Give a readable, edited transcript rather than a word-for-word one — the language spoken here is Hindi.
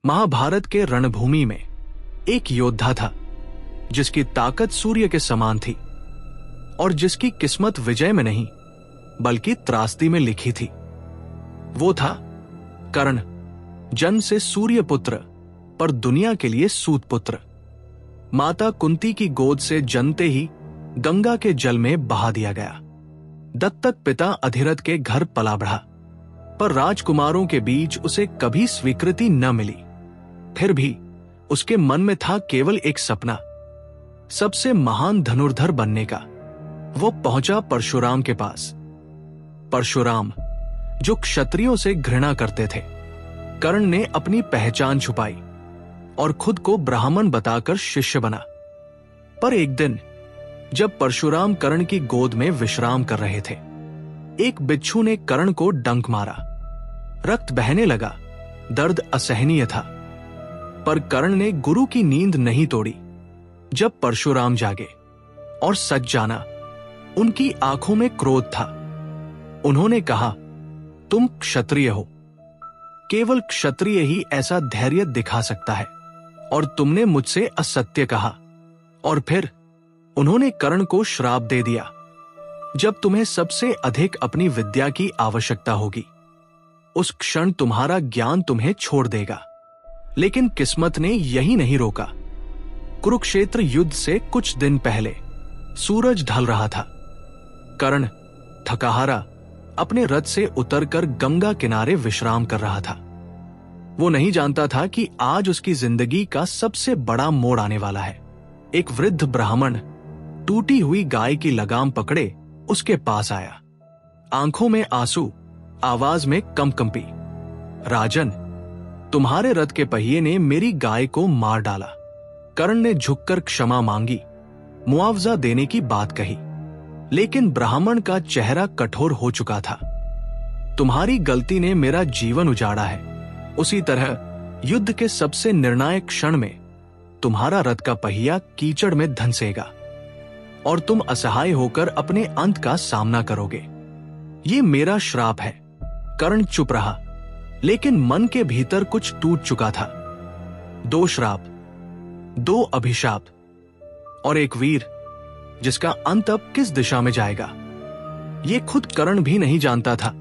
महाभारत के रणभूमि में एक योद्धा था जिसकी ताकत सूर्य के समान थी और जिसकी किस्मत विजय में नहीं बल्कि त्रासदी में लिखी थी। वो था कर्ण, जन्म से सूर्य पुत्र पर दुनिया के लिए सूत पुत्र। माता कुंती की गोद से जन्मते ही गंगा के जल में बहा दिया गया। दत्तक पिता अधिरथ के घर पला बढ़ा, पर राजकुमारों के बीच उसे कभी स्वीकृति न मिली। फिर भी उसके मन में था केवल एक सपना, सबसे महान धनुर्धर बनने का। वो पहुंचा परशुराम के पास। परशुराम जो क्षत्रियों से घृणा करते थे। कर्ण ने अपनी पहचान छुपाई और खुद को ब्राह्मण बताकर शिष्य बना। पर एक दिन जब परशुराम कर्ण की गोद में विश्राम कर रहे थे, एक बिच्छू ने कर्ण को डंक मारा। रक्त बहने लगा, दर्द असहनीय था। पर कर्ण ने गुरु की नींद नहीं तोड़ी। जब परशुराम जागे और सच जाना, उनकी आंखों में क्रोध था। उन्होंने कहा, तुम क्षत्रिय हो, केवल क्षत्रिय ही ऐसा धैर्य दिखा सकता है, और तुमने मुझसे असत्य कहा। और फिर उन्होंने कर्ण को श्राप दे दिया, जब तुम्हें सबसे अधिक अपनी विद्या की आवश्यकता होगी, उस क्षण तुम्हारा ज्ञान तुम्हें छोड़ देगा। लेकिन किस्मत ने यही नहीं रोका। कुरुक्षेत्र युद्ध से कुछ दिन पहले सूरज ढल रहा था। कर्ण थकाहारा अपने रथ से उतरकर गंगा किनारे विश्राम कर रहा था। वो नहीं जानता था कि आज उसकी जिंदगी का सबसे बड़ा मोड़ आने वाला है। एक वृद्ध ब्राह्मण टूटी हुई गाय की लगाम पकड़े उसके पास आया। आंखों में आंसू, आवाज में कंपकंपी। राजन, तुम्हारे रथ के पहिए ने मेरी गाय को मार डाला। कर्ण ने झुककर क्षमा मांगी, मुआवजा देने की बात कही, लेकिन ब्राह्मण का चेहरा कठोर हो चुका था। तुम्हारी गलती ने मेरा जीवन उजाड़ा है। उसी तरह युद्ध के सबसे निर्णायक क्षण में तुम्हारा रथ का पहिया कीचड़ में धंसेगा और तुम असहाय होकर अपने अंत का सामना करोगे। ये मेरा श्राप है। कर्ण चुप रहा, लेकिन मन के भीतर कुछ टूट चुका था। 2 श्राप, 2 अभिशाप और एक वीर जिसका अंत अब किस दिशा में जाएगा, ये खुद कर्ण भी नहीं जानता था।